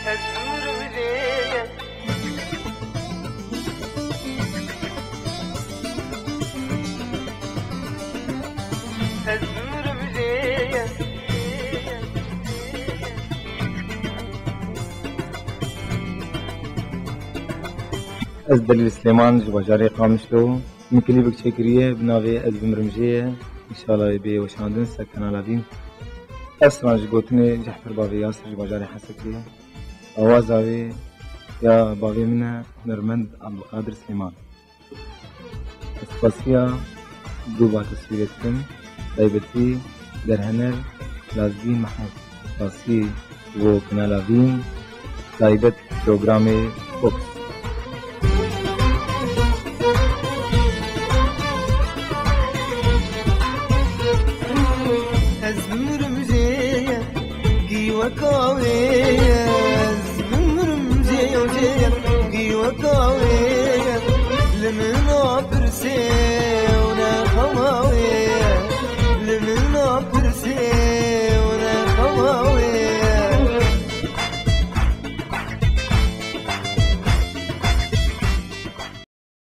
أزمر بداية أزمر بداية از دلیل سلیمان جواجاری قامشلو این کلیپ چکریه بناوی از بمرمجیه انشالله بی وشاندن سکنالادین اسرانج گوتنه جحفر باوی یاسر جواجاری حسکیه آوازاوی یا باوی منه نرمند عبدالقادر سلیمان اسپاسیا دو با تصویرتکن دایبتی در هنر لازدین محمد اسپاسی و کنالادین دایبت پروگرام فوکس أزمر بداية قيوة قوية